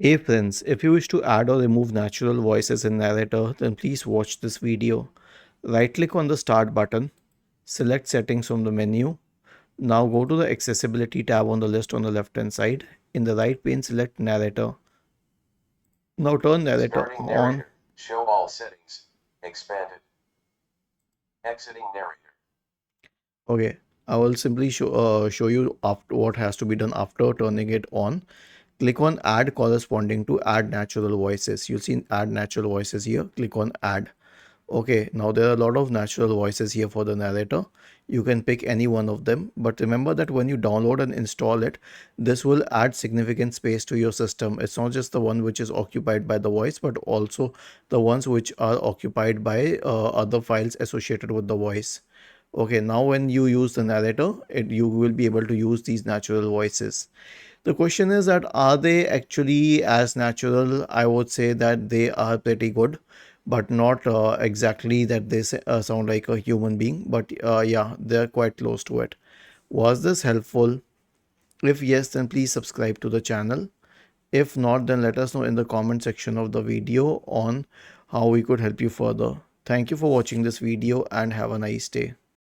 Hey friends, if you wish to add or remove natural voices in Narrator, then please watch this video. Right click on the start button, select settings from the menu. Now go to the accessibility tab on the list on the left hand side. In the right pane, select Narrator. Now turn Narrator Starting on. narrator. Show all settings. Expanded. Exiting narrator. Okay, I will simply show you after what has to be done after turning it on. Click on add corresponding to add natural voices. You'll see add natural voices here. Click on add. Okay, now there are a lot of natural voices here for the narrator. You can pick any one of them, but remember that when you download and install it, this will add significant space to your system. It's not just the one which is occupied by the voice, but also the ones which are occupied by other files associated with the voice. Okay, now when you use the narrator, you will be able to use these natural voices. The question is that are they actually as natural? I would say that they are pretty good, but not exactly that they sound like a human being. But yeah, they're quite close to it. Was this helpful? If yes, then please subscribe to the channel. If not, then let us know in the comment section of the video on how we could help you further. Thank you for watching this video and have a nice day.